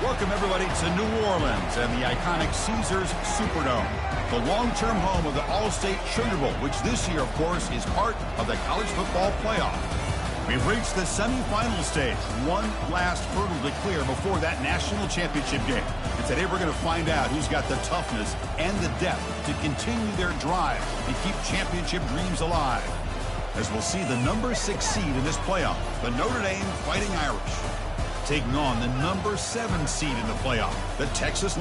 Welcome, everybody, to New Orleans and the iconic Caesars Superdome, the long-term home of the All-State Sugar Bowl, which this year, of course, is part of the college football playoff. We've reached the semifinal stage, one last hurdle to clear before that national championship game. And today we're going to find out who's got the toughness and the depth to continue their drive and keep championship dreams alive. As we'll see the number 6 seed in this playoff, the Notre Dame Fighting Irish, taking on the number 7 seed in the playoff, the Texas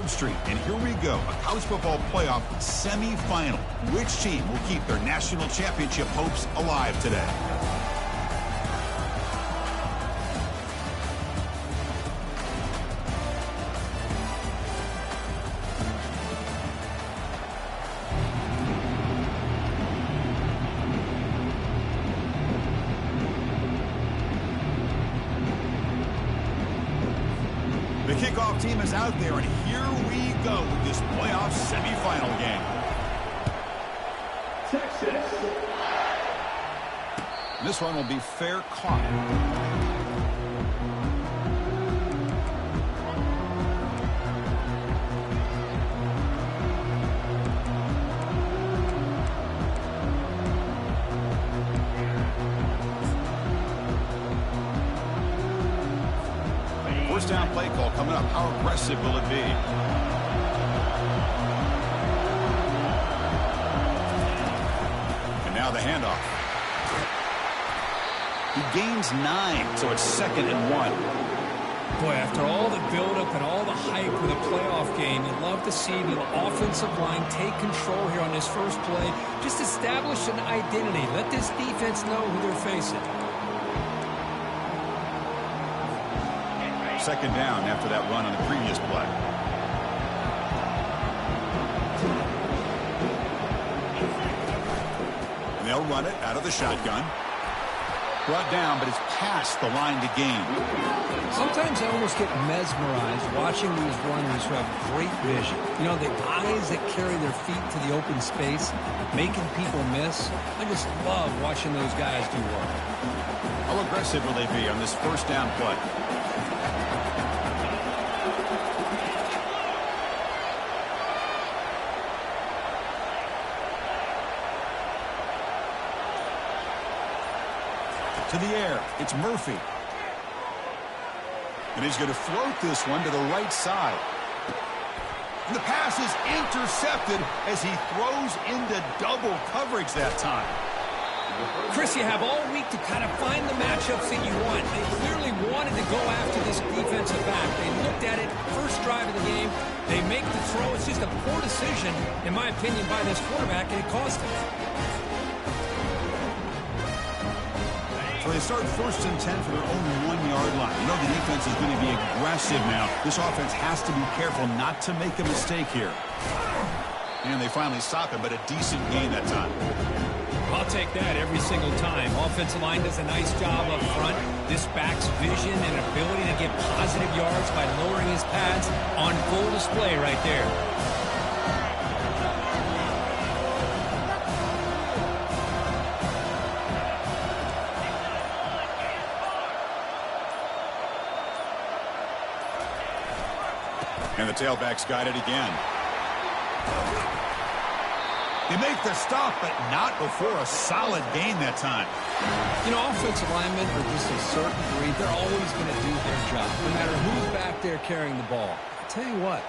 Street. And here we go, a college football playoff semifinal. Which team will keep their national championship hopes alive today? The kickoff team is out there, and here we go with this playoff semifinal game. Texas. This one will be fair caught. First down play call coming up. How aggressive will it be? And now the handoff. He gains 9, so it's 2nd and 1. Boy, after all the buildup and all the hype with a playoff game, you'd love to see the offensive line take control here on this first play. Just establish an identity. Let this defense know who they're facing. 2nd down after that run on the previous play. And they'll run it out of the shotgun. Brought down, but it's past the line to gain. Sometimes I almost get mesmerized watching these runners who have great vision. You know, the eyes that carry their feet to the open space, making people miss. I just love watching those guys do work. How aggressive will they be on this first down play? To the air, it's Murphy. And he's going to float this one to the right side. And the pass is intercepted as he throws into double coverage that time. Chris, you have all week to kind of find the matchups that you want. They clearly wanted to go after this defensive back. They looked at it, first drive of the game. They make the throw. It's just a poor decision, in my opinion, by this quarterback, and it cost him. So they start 1st and 10 for their own 1-yard line. You know the defense is going to be aggressive now. This offense has to be careful not to make a mistake here. And they finally stop him, but a decent gain that time. I'll take that every single time. Offensive line does a nice job up front. This back's vision and ability to get positive yards by lowering his pads on full display right there. And the tailback's got it again. They make the stop, but not before a solid gain that time. You know, offensive linemen are just a certain breed. They're always going to do their job, no matter who's back there carrying the ball. I'll tell you what,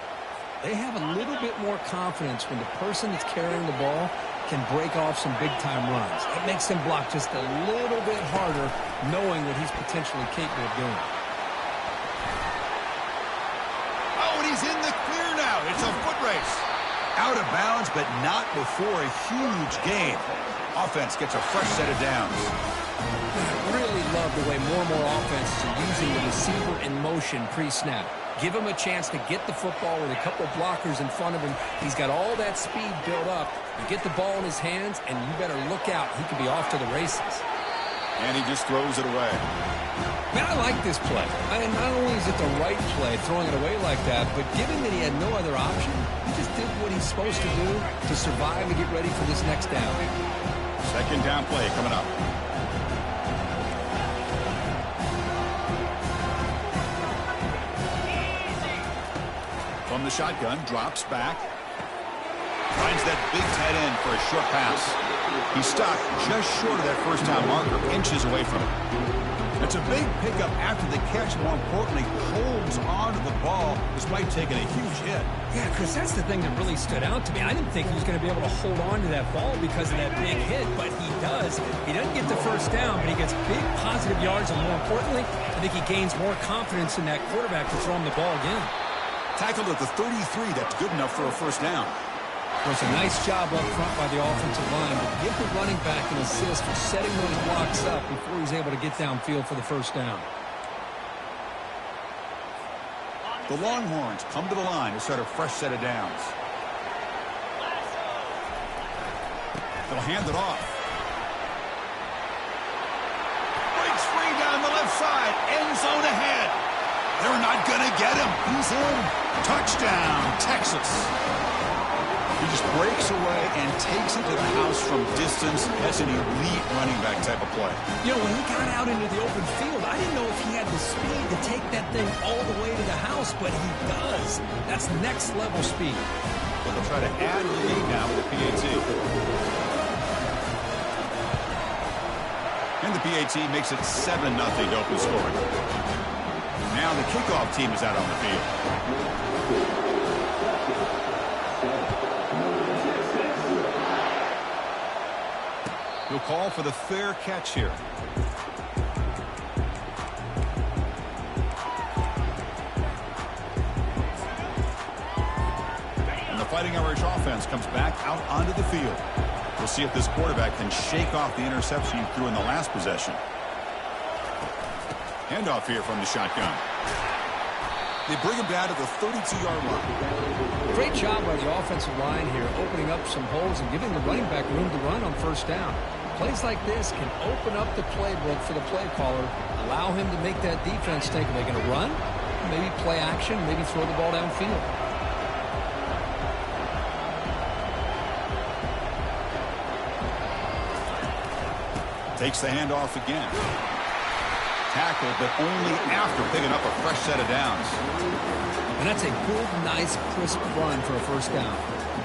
they have a little bit more confidence when the person that's carrying the ball can break off some big-time runs. It makes them block just a little bit harder, knowing what he's potentially capable of doing. He's in the clear now. It's a foot race. Out of bounds, but not before a huge gain. Offense gets a fresh set of downs. I really love the way more and more offenses are using the receiver in motion pre-snap. Give him a chance to get the football with a couple of blockers in front of him. He's got all that speed built up. You get the ball in his hands, and you better look out. He could be off to the races. And he just throws it away. Man, I like this play. Not only is it the right play, throwing it away like that, but given that he had no other option, he just did what he's supposed to do to survive and get ready for this next down. 2nd down play coming up. From the shotgun, drops back. Finds that big tight end for a short pass. He's stopped just short of that first down marker, inches away from it. It's a big pickup after the catch, more importantly, holds on to the ball despite taking a huge hit. Yeah, Chris, that's the thing that really stood out to me. I didn't think he was going to be able to hold on to that ball because of that big hit, but he does. He doesn't get the first down, but he gets big positive yards, and more importantly, I think he gains more confidence in that quarterback to throw him the ball again. Tackled at the 33, that's good enough for a first down. It was a nice job up front by the offensive line, but give the running back an assist for setting those blocks up before he's able to get downfield for the first down. The Longhorns come to the line to start a fresh set of downs. They'll hand it off. Breaks free down the left side. End zone ahead. They're not going to get him. He's in. Touchdown, Texas. He just breaks away and takes it to the house from distance. That's an elite running back type of play. You know, when he got out into the open field, I didn't know if he had the speed to take that thing all the way to the house, but he does. That's next level speed. But they'll try to add the lead now with the PAT. And the PAT makes it 7-0 to open scoring. Now the kickoff team is out on the field. He'll call for the fair catch here. And the Fighting Irish offense comes back out onto the field. We'll see if this quarterback can shake off the interception he threw in the last possession. Handoff here from the shotgun. They bring him down to the 32-yard line. Great job by the offensive line here, opening up some holes and giving the running back room to run on first down. Plays like this can open up the playbook for the play caller, allow him to make that defense think, are they going to run? Maybe play action, maybe throw the ball downfield. Takes the handoff again. Tackled, but only after picking up a fresh set of downs. And that's a good, nice, crisp run for a first down.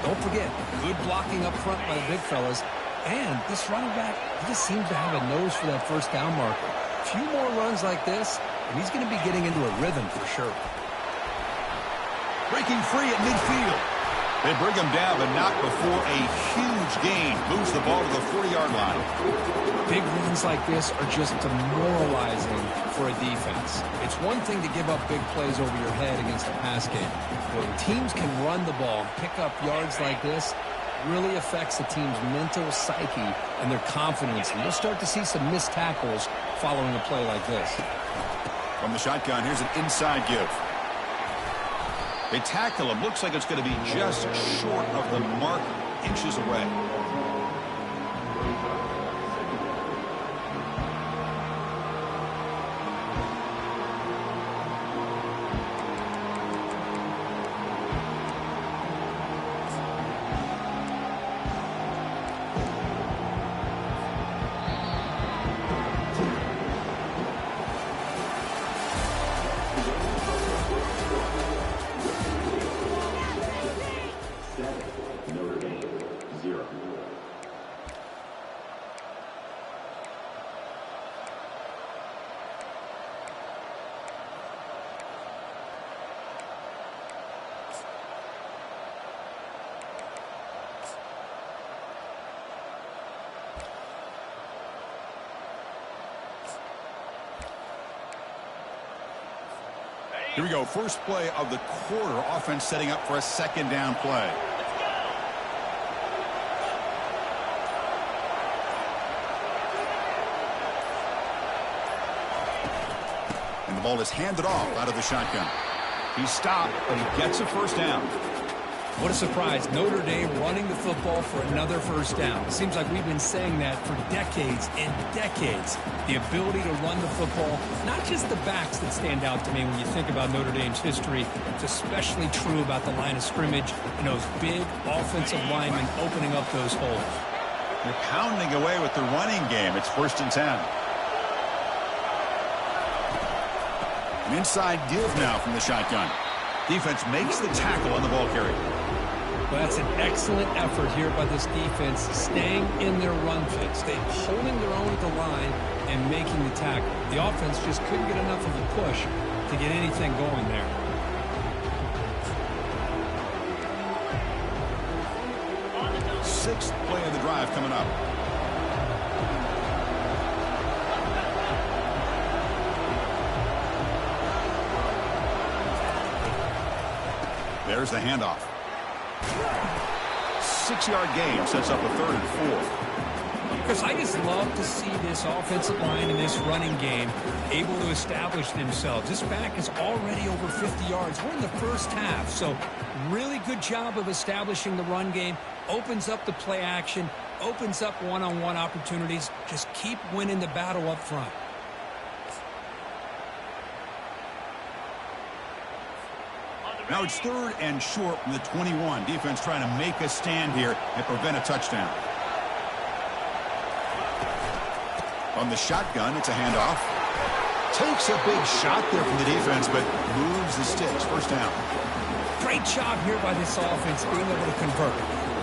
Don't forget, good blocking up front by the big fellas. And this running back, he just seems to have a nose for that first down marker. A few more runs like this, and he's going to be getting into a rhythm for sure. Breaking free at midfield. They bring him down, but not before a huge gain. Moves the ball to the 40-yard line. Big runs like this are just demoralizing for a defense. It's one thing to give up big plays over your head against a pass game. But when teams can run the ball and pick up yards like this, really affects the team's mental psyche and their confidence. And you'll start to see some missed tackles following a play like this. From the shotgun, here's an inside give. They tackle him. Looks like it's going to be just short of the mark, inches away. Here we go. First play of the quarter. Offense setting up for a second down play. And the ball is handed off out of the shotgun. He's stopped, but he gets a first down. What a surprise. Notre Dame running the football for another first down. It seems like we've been saying that for decades and decades. The ability to run the football, not just the backs that stand out to me when you think about Notre Dame's history. It's especially true about the line of scrimmage and those big offensive linemen opening up those holes. They're pounding away with the running game. It's 1st and 10. An inside give now from the shotgun. Defense makes the tackle on the ball carrier. Well, that's an excellent effort here by this defense, staying in their run fit, staying holding their own at the line and making the tackle. The offense just couldn't get enough of a push to get anything going there. Sixth play of the drive coming up. There's the handoff. 6-yard gain sets up a 3rd and 4. Because I just love to see this offensive line in this running game able to establish themselves. This back is already over 50 yards. We're in the first half, so really good job of establishing the run game. Opens up the play action, opens up one-on-one opportunities. Just keep winning the battle up front. Now it's 3rd and short from the 21. Defense trying to make a stand here and prevent a touchdown. On the shotgun, it's a handoff. Takes a big shot there from the defense, but moves the sticks. First down. Great job here by this offense being able to convert.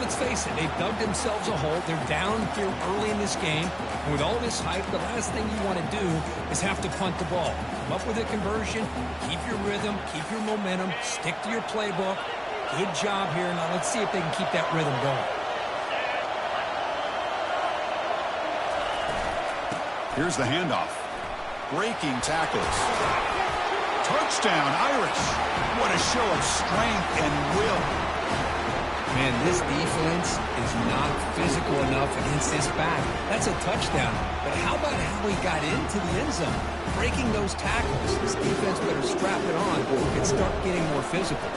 Let's face it, they've dug themselves a hole. They're down here early in this game. And with all this hype, the last thing you want to do is have to punt the ball. Come up with a conversion, keep your rhythm, keep your momentum, stick to your playbook. Good job here. Now let's see if they can keep that rhythm going. Here's the handoff. Breaking tackles. Touchdown, Irish. What a show of strength and will. Man, this defense is not physical enough against this back. That's a touchdown. But how about how he got into the end zone? Breaking those tackles. This defense better strap it on and start getting more physical.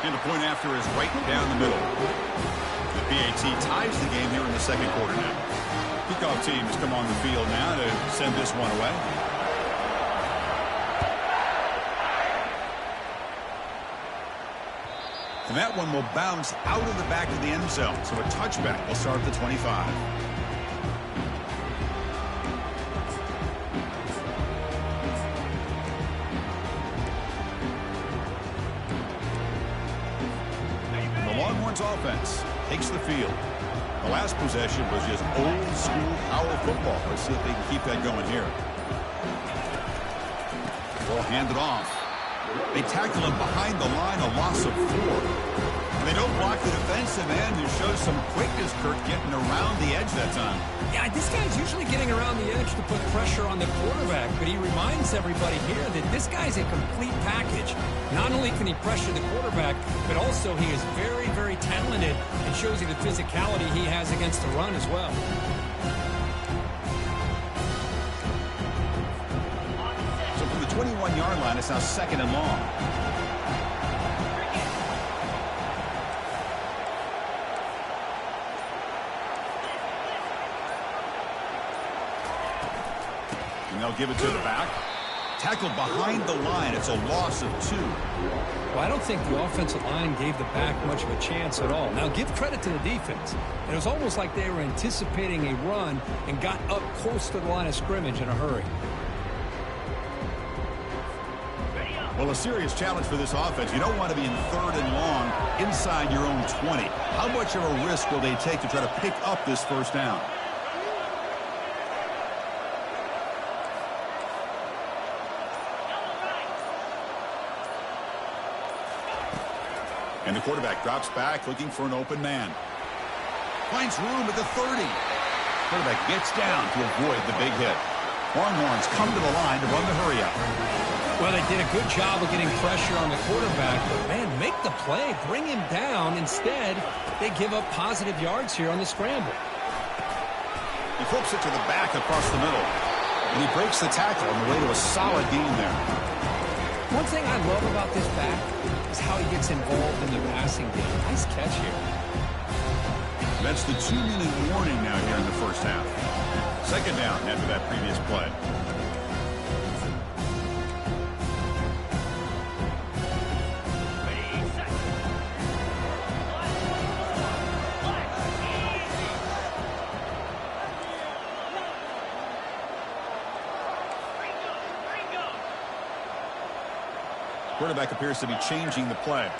And the point after is right down the middle. The BAT ties the game here in the second quarter now. Kickoff teams come on the field now to send this one away. And that one will bounce out of the back of the end zone. So a touchback will start at the 25. The Longhorns offense takes the field. The last possession was just old school power football. Let's see if they can keep that going here. We'll hand it off. They tackle him behind the line, a loss of 4. They don't block the defensive end, who shows some quickness, Kirk, getting around the edge that time. Yeah, this guy's usually getting around the edge to put pressure on the quarterback, but he reminds everybody here that this guy's a complete package. Not only can he pressure the quarterback, but also he is very, very talented and shows you the physicality he has against the run as well. So from the 21-yard line, it's now 2nd and long. And they'll give it to the back. Tackled behind the line. It's a loss of 2. Well, I don't think the offensive line gave the back much of a chance at all. Now, give credit to the defense. It was almost like they were anticipating a run and got up close to the line of scrimmage in a hurry. Well, a serious challenge for this offense. You don't want to be in 3rd and long inside your own 20. How much of a risk will they take to try to pick up this first down? And the quarterback drops back, looking for an open man. Finds room at the 30. Quarterback gets down to avoid the big hit. Longhorns come to the line to run the hurry up. Well, they did a good job of getting pressure on the quarterback, but man, make the play, bring him down. Instead, they give up positive yards here on the scramble. He flips it to the back across the middle, and he breaks the tackle on the way to a solid gain there. One thing I love about this back is how he gets involved in the passing game. Nice catch here. That's the 2-minute warning now here in the first half. 2nd down after that previous play. Quarterback appears to be changing the play.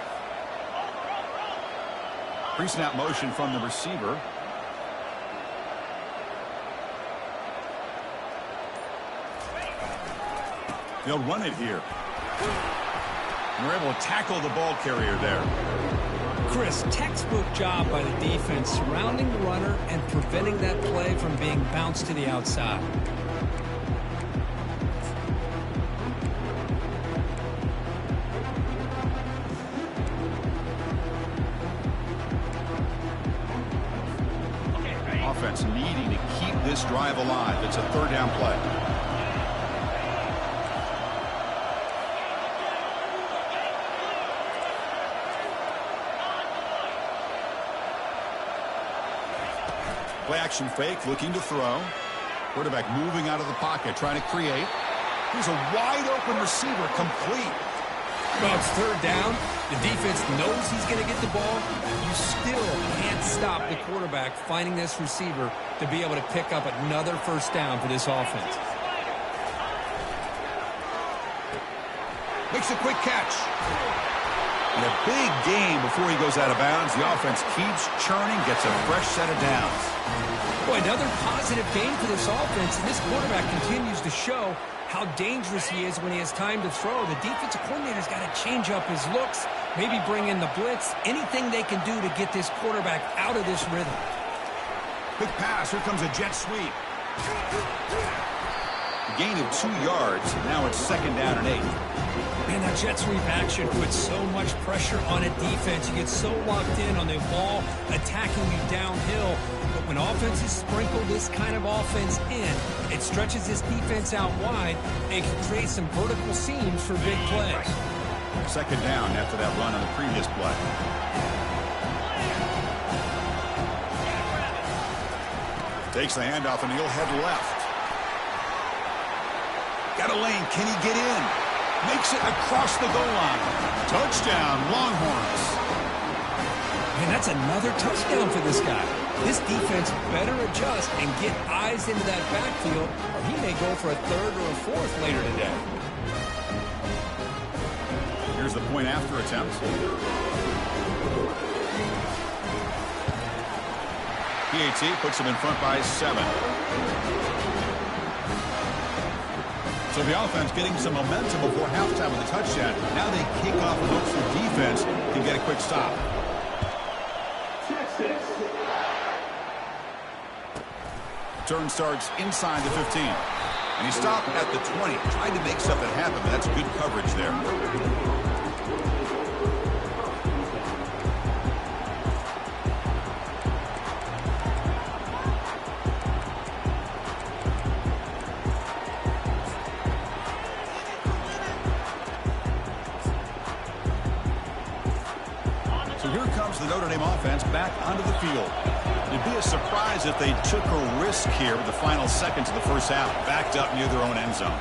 Pre-snap motion from the receiver. They'll run it here. And they're able to tackle the ball carrier there. Chris, textbook job by the defense surrounding the runner and preventing that play from being bounced to the outside. Offense needing to keep this drive alive. It's a third down play. Play action fake, looking to throw. Quarterback moving out of the pocket, trying to create. Here's a wide open receiver, complete. Well, it's third down. The defense knows he's going to get the ball. You still can't stop the quarterback finding this receiver to be able to pick up another first down for this offense. Makes a quick catch. And a big gain before he goes out of bounds. The offense keeps churning, gets a fresh set of downs. Boy, another positive gain for this offense, and this quarterback continues to show how dangerous he is when he has time to throw. The defensive coordinator's got to change up his looks, maybe bring in the blitz, anything they can do to get this quarterback out of this rhythm. Quick pass, here comes a jet sweep. A gain of 2 yards, now it's second down and 8. Man, that jet sweep action puts so much pressure on a defense. You get so locked in on the ball attacking you downhill. But when offenses sprinkle this kind of offense in, it stretches this defense out wide and can create some vertical seams for big plays. Second down after that run on the previous play. Takes the handoff and he'll head left. Got a lane. Can he get in? Makes it across the goal line. Touchdown, Longhorns. Man, that's another touchdown for this guy. This defense better adjust and get eyes into that backfield, or he may go for a third or a fourth later today. Here's the point after attempt. PAT puts him in front by 7. So the offense getting some momentum before halftime with a touchdown. Now they kick off and hope the defense can get a quick stop. Turn starts inside the 15. And he stopped at the 20. Tried to make something happen, but that's good coverage there. So here comes the Notre Dame offense back onto the field. It'd be a surprise if they took a risk here with the final seconds of the first half, backed up near their own end zone.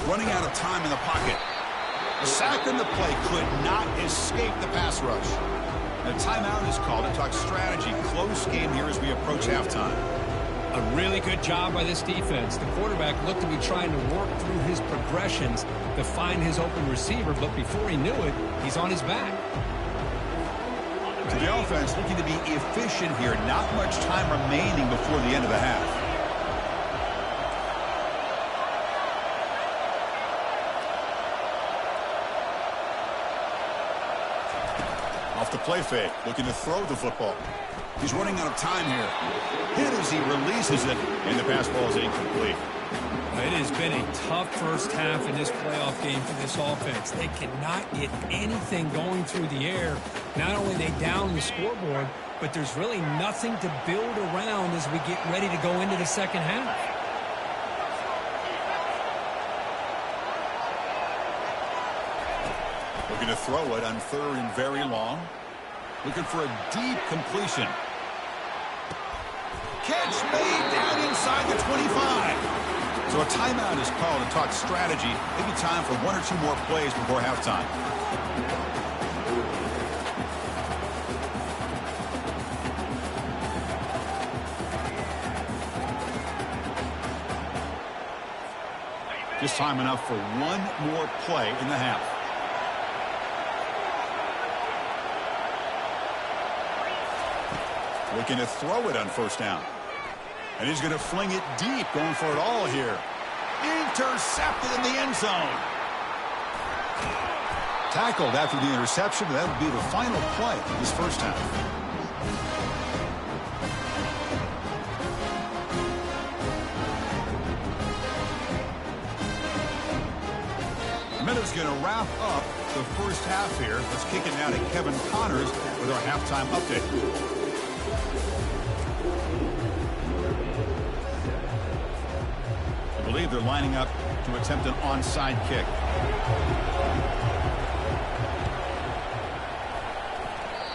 Running out of time in the pocket. A sack in the play could not escape the pass rush. And a timeout is called to talk strategy. Close game here as we approach halftime. A really good job by this defense. The quarterback looked to be trying to work through his progressions to find his open receiver, but before he knew it, he's on his back. So the offense looking to be efficient here. Not much time remaining before the end of the half. Off the play fake, looking to throw the football. He's running out of time here. Hit as he releases it, and the pass ball is incomplete. It has been a tough first half in this playoff game for this offense. They cannot get anything going through the air. Not only are they down the scoreboard, but there's really nothing to build around as we get ready to go into the second half. Looking to throw it on third and very long. Looking for a deep completion. Catch made down inside the 25. So a timeout is called to talk strategy. Maybe time for 1 or 2 more plays before halftime. Just time enough for one more play in the half. Looking to throw it on first down. And he's going to fling it deep, going for it all here. Intercepted in the end zone. Tackled after the interception. That would be the final play of this first half. Minute's going to wrap up the first half here. Let's kick it now to Kevin Connors with our halftime update. I believe they're lining up to attempt an onside kick.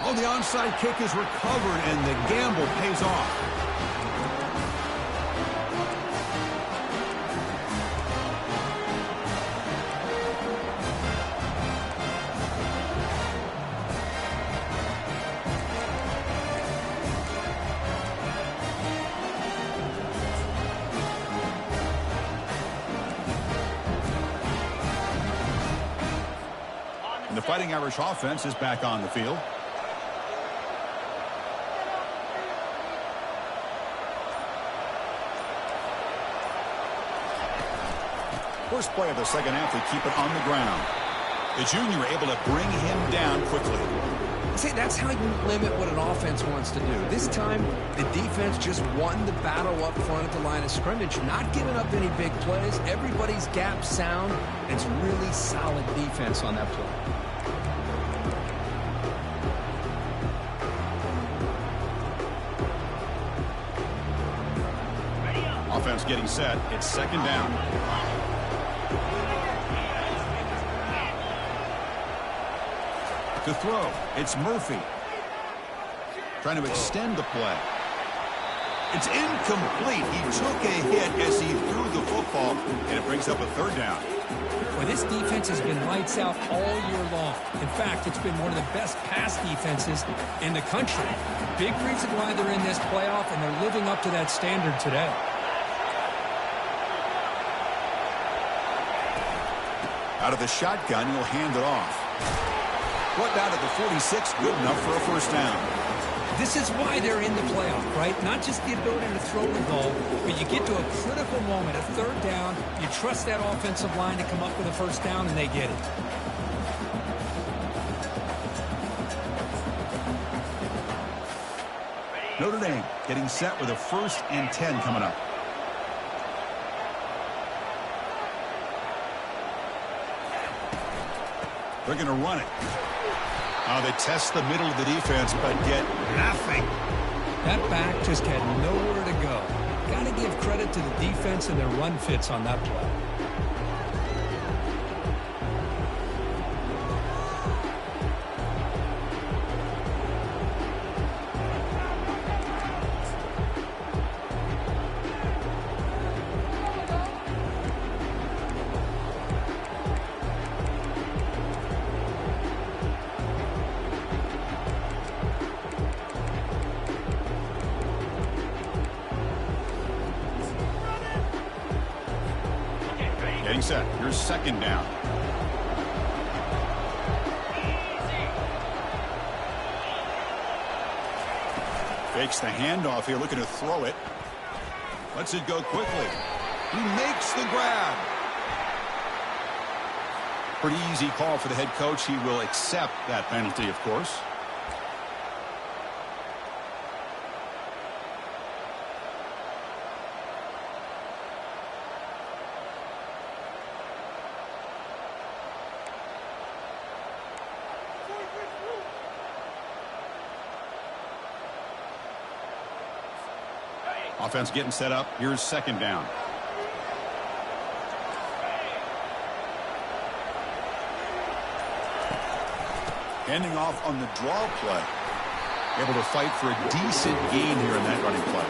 Oh, the onside kick is recovered, and the gamble pays off. The Fighting Irish offense is back on the field. First play of the second half, they keep it on the ground. The junior able to bring him down quickly. See, that's how you limit what an offense wants to do. This time, the defense just won the battle up front at the line of scrimmage, not giving up any big plays. Everybody's gap sound. It's really solid defense on that play. Offense getting set. It's second down. To throw, it's Murphy. Trying to extend the play. It's incomplete. He took a hit as he threw the football, and it brings up a third down. Well, this defense has been lights out all year long. In fact, it's been one of the best pass defenses in the country. Big reason why they're in this playoff, and they're living up to that standard today. Out of the shotgun, he'll hand it off. What down at the 46, good enough for a first down. This is why they're in the playoff, right? Not just the ability to throw the ball, but you get to a critical moment, a third down, you trust that offensive line to come up with a first down, and they get it. Notre Dame getting set with a 1st and 10 coming up. They're going to run it. They test the middle of the defense, but get nothing. That back just had nowhere to go. Got to give credit to the defense and their run fits on that play. Getting set. Here's second down. Fakes the handoff here, looking to throw it. Lets it go quickly. He makes the grab. Pretty easy call for the head coach. He will accept that penalty, of course. Offense getting set up. Here's second down. Handing off on the draw play. Able to fight for a decent gain here in that running play.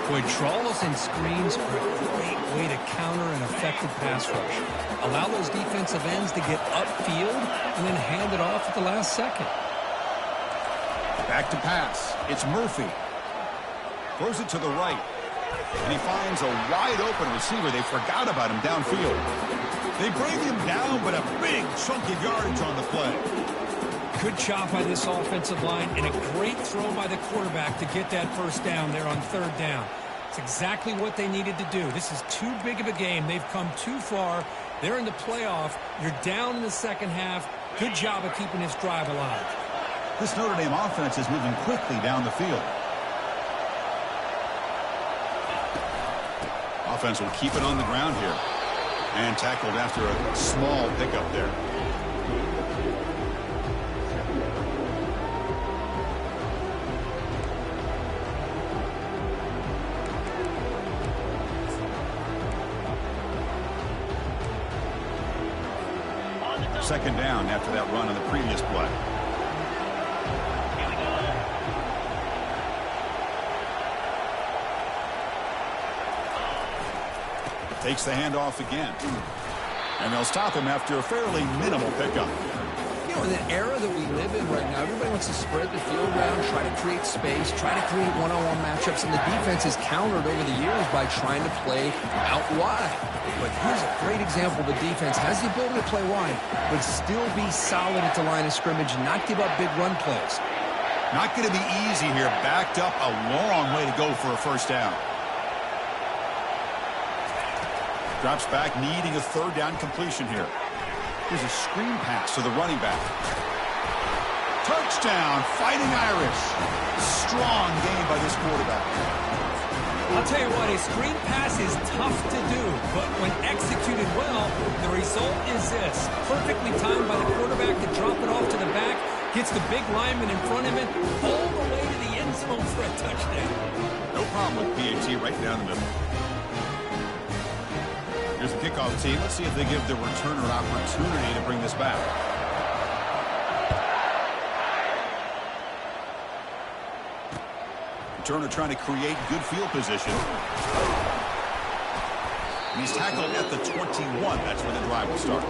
Boy, draws and screens are a great way to counter an effective pass rush. Allow those defensive ends to get upfield and then hand it off at the last second. Back to pass. It's Murphy. Throws it to the right. And he finds a wide-open receiver. They forgot about him downfield. They bring him down, but a big chunk of yardage on the play. Good job by this offensive line, and a great throw by the quarterback to get that first down there on third down. It's exactly what they needed to do. This is too big of a game. They've come too far. They're in the playoff. You're down in the second half. Good job of keeping this drive alive. This Notre Dame offense is moving quickly down the field. Offense will keep it on the ground here. And tackled after a small pickup there. Second down after that run on the previous play. Takes the handoff again. And they'll stop him after a fairly minimal pickup. You know, in the era that we live in right now, everybody wants to spread the field around, try to create space, try to create one-on-one matchups, and the defense is countered over the years by trying to play out wide. But here's a great example. The defense has the ability to play wide, but still be solid at the line of scrimmage and not give up big run plays. Not going to be easy here. Backed up a long way to go for a first down. Drops back, needing a third down completion here. Here's a screen pass to the running back. Touchdown, Fighting Irish. Strong game by this quarterback. I'll tell you what, a screen pass is tough to do, but when executed well, the result is this. Perfectly timed by the quarterback to drop it off to the back, gets the big lineman in front of him, all the way to the end zone for a touchdown. No problem with PAT right down the middle. Here's the kickoff team. Let's see if they give the returner an opportunity to bring this back. Returner trying to create good field position. And he's tackled at the 21. That's where the drive will start.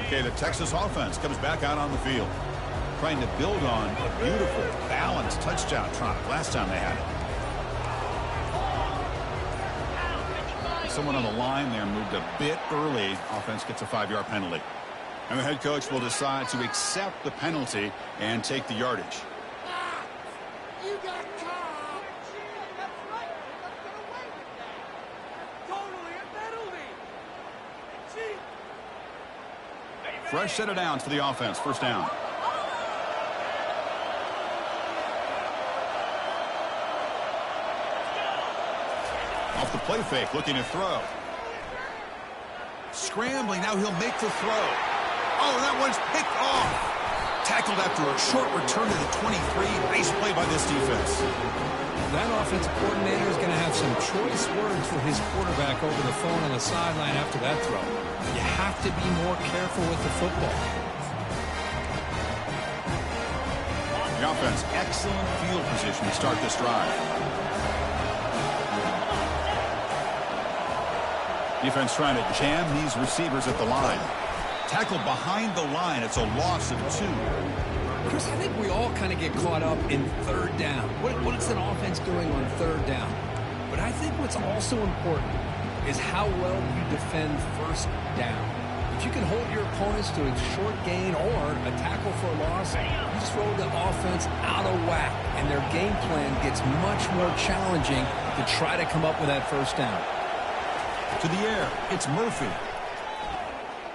Okay, the Texas offense comes back out on the field, trying to build on a beautiful, balanced touchdown try last time they had it. Someone on the line there moved a bit early. Offense gets a 5-yard penalty. And the head coach will decide to accept the penalty and take the yardage. Fresh set of downs for the offense. First down. Off the play fake, looking to throw. Scrambling, now he'll make the throw. Oh, that one's picked off. Tackled after a short return to the 23. Nice play by this defense. That offensive coordinator is going to have some choice words for his quarterback over the phone on the sideline after that throw. You have to be more careful with the football. The offense, excellent field position to start this drive. Defense trying to jam these receivers at the line. Tackled behind the line. It's a loss of 2. Chris, I think we all kind of get caught up in third down. What is an offense doing on third down? But I think what's also important is how well you defend first down. If you can hold your opponents to a short gain or a tackle for a loss, you throw the offense out of whack, and their game plan gets much more challenging to try to come up with that first down. To the air, it's Murphy.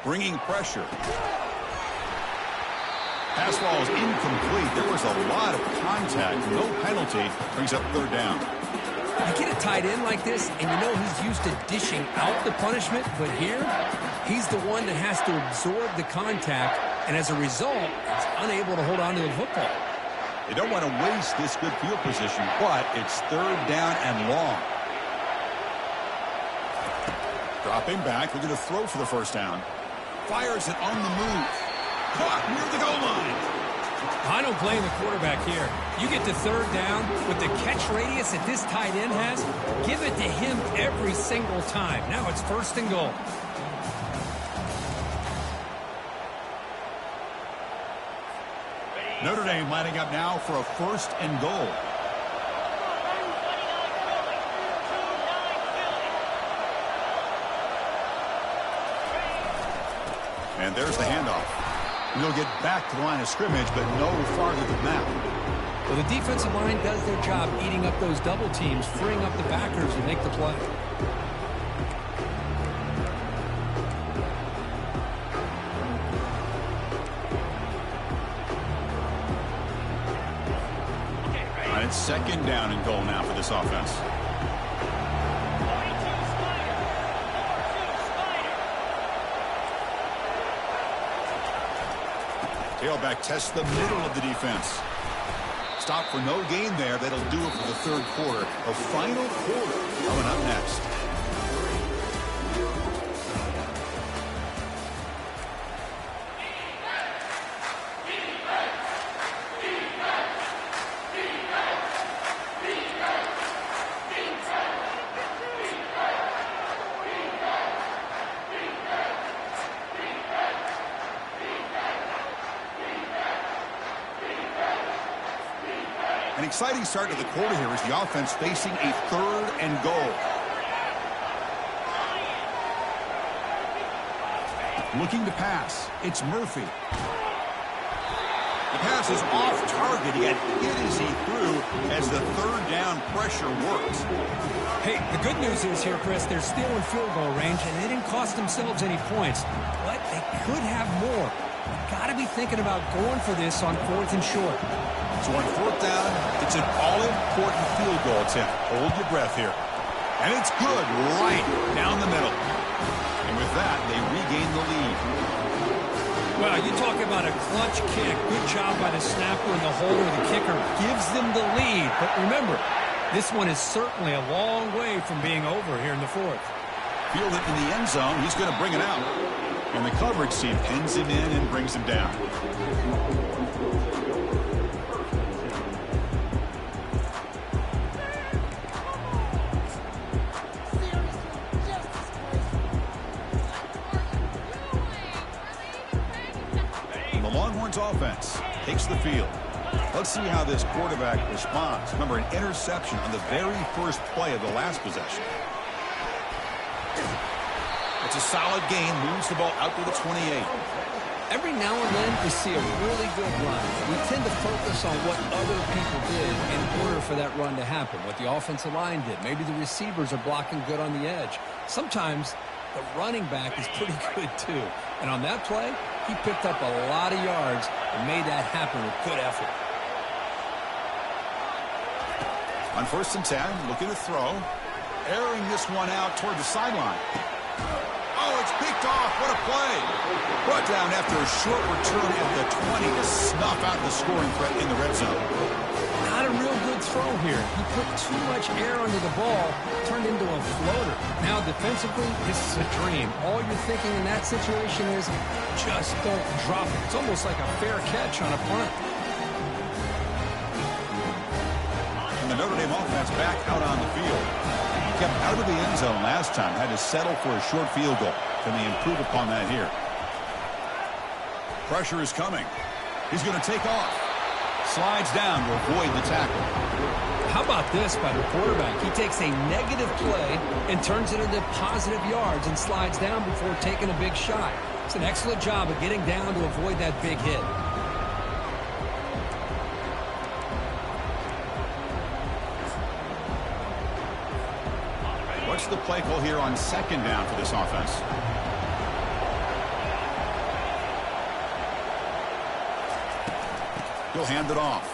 Bringing pressure. Pass ball is incomplete. There was a lot of contact. No penalty. Brings up third down. You get a tight end like this, and you know he's used to dishing out the punishment, but here, he's the one that has to absorb the contact, and as a result, he's unable to hold on to the football. They don't want to waste this good field position, but it's third down and long. Dropping back, looking to throw for the first down. Fires it on the move. Caught near the goal line. I don't blame the quarterback here. You get to third down with the catch radius that this tight end has, give it to him every single time. Now it's first and goal. Notre Dame lining up now for a 1st and goal. And there's the handoff. We'll get back to the line of scrimmage, but no farther than that. Well, the defensive line does their job eating up those double teams, freeing up the backers to make the play. And it's 2nd down and goal now for this offense. Tailback tests the middle of the defense. Stop for no gain there. That'll do it for the 3rd quarter. A final quarter coming up next. An exciting start to the quarter here as the offense facing a 3rd and goal. Looking to pass. It's Murphy. The pass is off target, yet hit as he threw as the 3rd down pressure works. Hey, the good news is here, Chris, they're still in field goal range, and they didn't cost themselves any points. But they could have more. Got to be thinking about going for this on 4th and short. So on 4th down, it's an all-important field goal attempt. Hold your breath here. And it's good right down the middle. And with that, they regain the lead. Well, you talk about a clutch kick. Good job by the snapper and the holder. The kicker gives them the lead. But remember, this one is certainly a long way from being over here in the 4th. Field it in the end zone. He's going to bring it out. And the coverage team pins him in and brings him down. Offense takes the field. Let's see how this quarterback responds. Remember, an interception on the very first play of the last possession. It's a solid gain. Moves the ball out to the 28. Every now and then we see a really good run. We tend to focus on what other people did in order for that run to happen, what the offensive line did. Maybe the receivers are blocking good on the edge. Sometimes the running back is pretty good too. And on that play, he picked up a lot of yards and made that happen with good effort. On 1st and 10, looking to throw. Airing this one out toward the sideline. Oh, it's picked off. What a play. Brought down after a short return at the 20 to snuff out the scoring threat in the red zone. Not a real good throw here. He put too much air under the ball, turned into a floater. Now defensively, this is a dream. All you're thinking in that situation is just don't drop it. It's almost like a fair catch on a punt. And the Notre Dame offense back out on the field. He kept out of the end zone last time, had to settle for a short field goal. Can they improve upon that here? Pressure is coming. He's going to take off. Slides down to avoid the tackle. How about this by the quarterback? He takes a negative play and turns it into positive yards and slides down before taking a big shot. It's an excellent job of getting down to avoid that big hit. What's the play call here on 2nd down for this offense? He'll hand it off.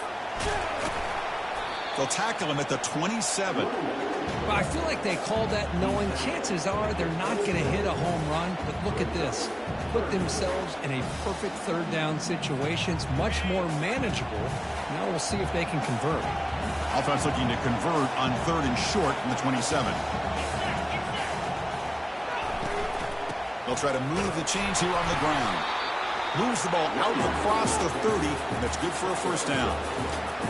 They'll tackle him at the 27. Well, I feel like they called that knowing chances are they're not going to hit a home run. But look at this. Put themselves in a perfect 3rd down situation. It's much more manageable. Now we'll see if they can convert. Offense looking to convert on 3rd and short from the 27. They'll try to move the chains here on the ground. Moves the ball out across the 30, and that's good for a 1st down.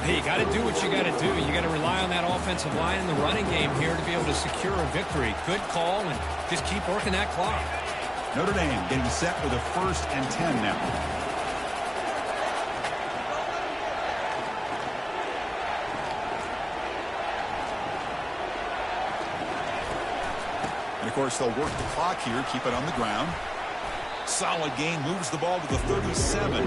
Hey, you got to do what you got to do. You got to rely on that offensive line in the running game here to be able to secure a victory. Good call, and just keep working that clock. Notre Dame getting set for the 1st and 10 now. course, they'll work the clock here, keep it on the ground. Solid gain, moves the ball to the 37.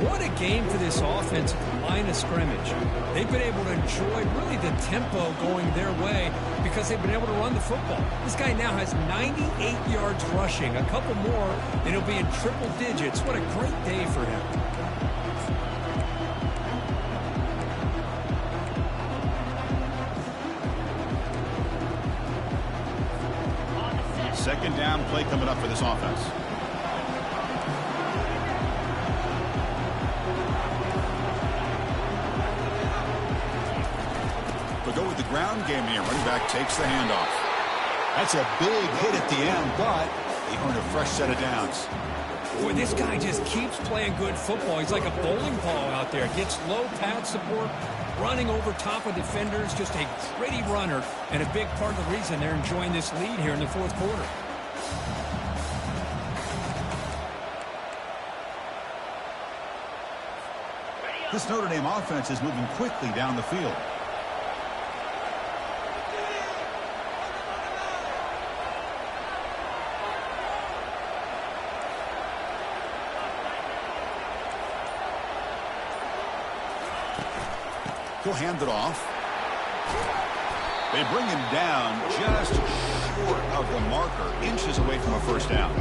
What a game for this offensive line of scrimmage. They've been able to enjoy really the tempo going their way because they've been able to run the football. This guy now has 98 yards rushing, a couple more, and he'll be in triple digits. What a great day for him. Second down play coming up for this offense. We'll go with the ground game here. Running back takes the handoff. That's a big hit at the end, but he earned a fresh set of downs. Boy, this guy just keeps playing good football. He's like a bowling ball out there. Gets low pad support, running over top of defenders. Just a gritty runner, and a big part of the reason they're enjoying this lead here in the fourth quarter. This Notre Dame offense is moving quickly down the field. He'll hand it off. They bring him down just short of the marker, inches away from a first down.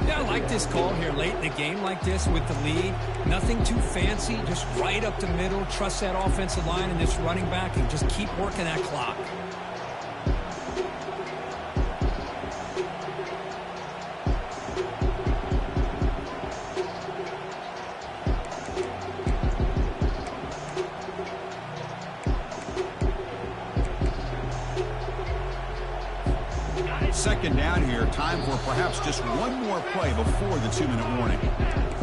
Yeah, I like this call here late in the game like this with the lead. Nothing too fancy, just right up the middle. Trust that offensive line and this running back and just keep working that clock. Second down here, time for perhaps just one more play before the 2-minute warning.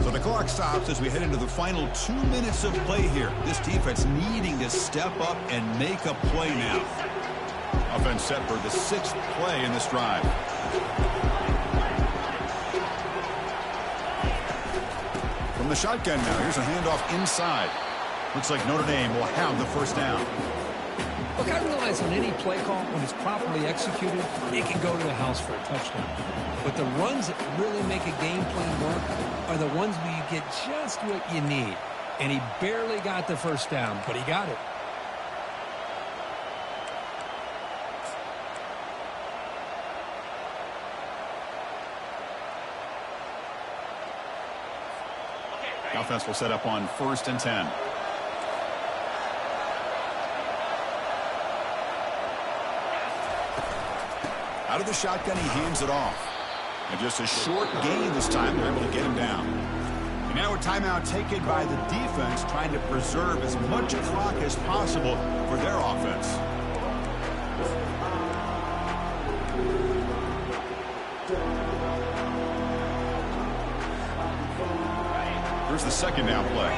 So the clock stops as we head into the final 2 minutes of play here. This defense needing to step up and make a play now. Offense set for the 6th play in this drive. From the shotgun now, here's a handoff inside. Looks like Notre Dame will have the first down. Look, I realize on any play call, when it's properly executed, it can go to the house for a touchdown. But the runs that really make a game plan work are the ones where you get just what you need. And he barely got the first down, but he got it. Offense will set up on 1st and 10. Out of the shotgun, he hands it off. And just a short gain this time. They're able to get him down. And now a timeout taken by the defense, trying to preserve as much clock as possible for their offense. Here's the second down play.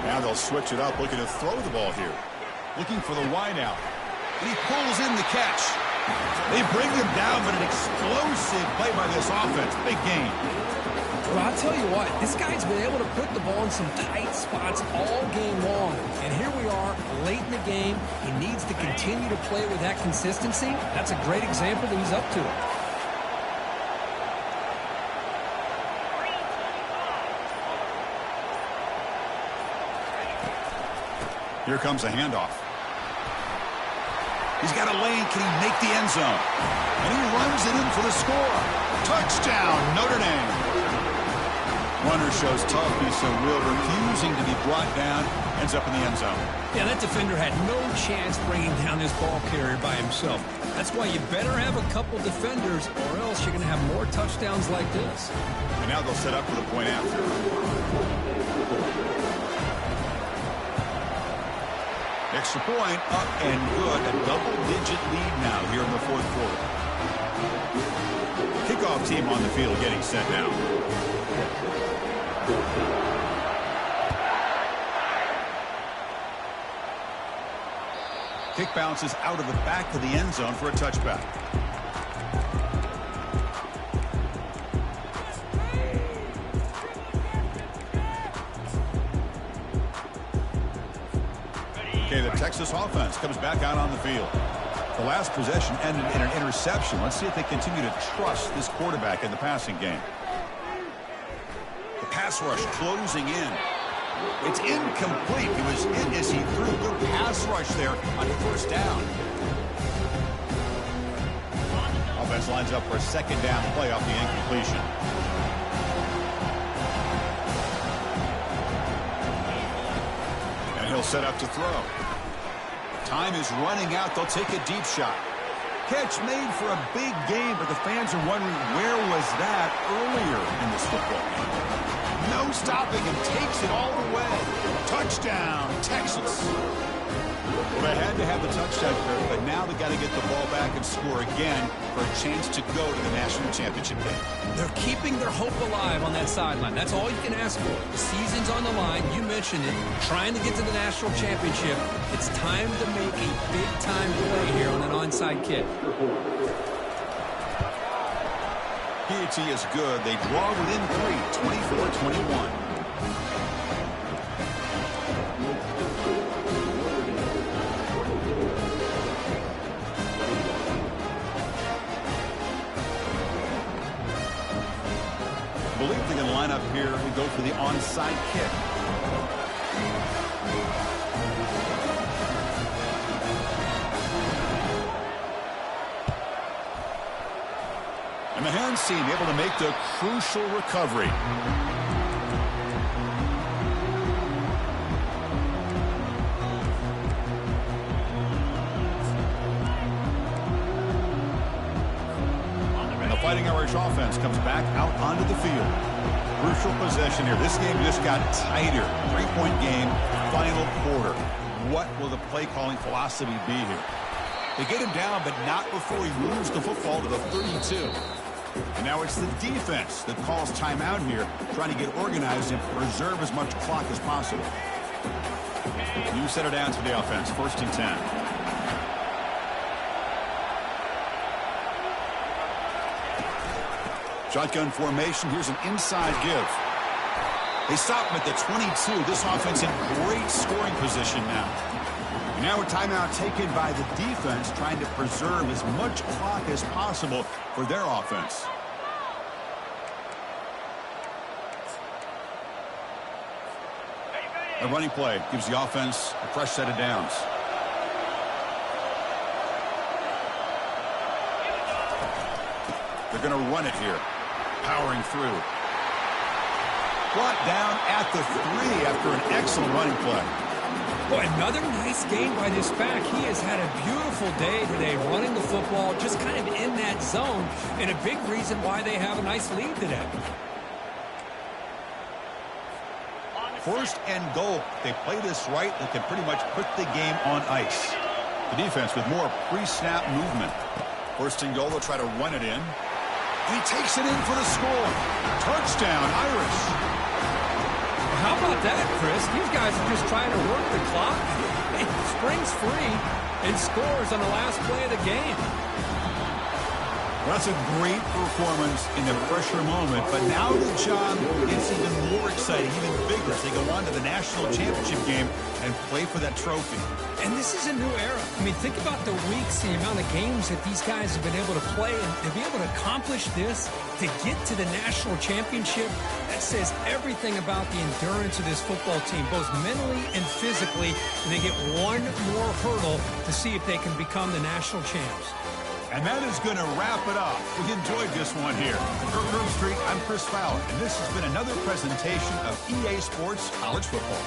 Now they'll switch it up, looking to throw the ball here. Looking for the wide out. And he pulls in the catch. They bring him down, but an explosive play by this offense. Big gain. Well, I'll tell you what, this guy's been able to put the ball in some tight spots all game long. And here we are, late in the game. He needs to continue to play with that consistency. That's a great example that he's up to it. Here comes a handoff. He's got a lane. Can he make the end zone? And he runs it in for the score. Touchdown, Notre Dame. Runner shows tough. He's so real, refusing to be brought down. Ends up in the end zone. Yeah, that defender had no chance bringing down this ball carrier by himself. That's why you better have a couple defenders, or else you're going to have more touchdowns like this. And now they'll set up for the point after. Extra point, up and good. A double-digit lead now here in the fourth quarter. Kickoff team on the field getting set now. Kick bounces out of the back of the end zone for a touchback. Okay, the Texas offense comes back out on the field. The last possession ended in an interception. Let's see if they continue to trust this quarterback in the passing game. The pass rush closing in. It's incomplete. It was in as he threw. Good pass rush there on first down. Offense lines up for a second down play off the incompletion. And he'll set up to throw. Time is running out. They'll take a deep shot. Catch made for a big game, but the fans are wondering where was that earlier in this football game. No stopping and takes it all the way. Touchdown, Texas. Well, they had to have the touchdown, but now they got to get the ball back and score again for a chance to go to the national championship game. They're keeping their hope alive on that sideline. That's all you can ask for. The season's on the line. You mentioned it. Trying to get to the national championship. It's time to make a big-time play here on an onside kick. PAT is good. They draw within 3, 24-21. I believe they're going to line up here and go for the onside kick. And the hands team able to make the crucial recovery. And the Fighting Irish offense comes back out onto the field. Crucial possession here. This game just got tighter. 3-point game, final quarter. What will the play calling philosophy be here? They get him down, but not before he moves the football to the 32. And now it's the defense that calls timeout here, trying to get organized and preserve as much clock as possible. New center downs for the offense, 1st and 10. Shotgun formation. Here's an inside give. They stop him at the 22. This offense in great scoring position now. Now a timeout taken by the defense, trying to preserve as much clock as possible for their offense. A running play gives the offense a fresh set of downs. They're going to run it here. Powering through. Brought down at the 3 after an excellent running play. Boy, another nice game by this back. He has had a beautiful day today running the football, just kind of in that zone, and a big reason why they have a nice lead today. 1st and goal. They play this right, they can pretty much put the game on ice. The defense with more pre-snap movement. 1st and goal, they'll try to run it in. And he takes it in for the score. Touchdown, Irish. How about that, Chris? These guys are just trying to work the clock. He springs free and scores on the last play of the game. Well, that's a great performance in the pressure moment, but now the job gets even more exciting, even bigger as they go on to the national championship game and play for that trophy. And this is a new era. I mean, think about the weeks, the amount of games that these guys have been able to play, and to be able to accomplish this, to get to the national championship, that says everything about the endurance of this football team, both mentally and physically, and they get one more hurdle to see if they can become the national champs. And that is going to wrap it up. We enjoyed this one here. For Grove Street, I'm Chris Fowler, and this has been another presentation of EA Sports College Football.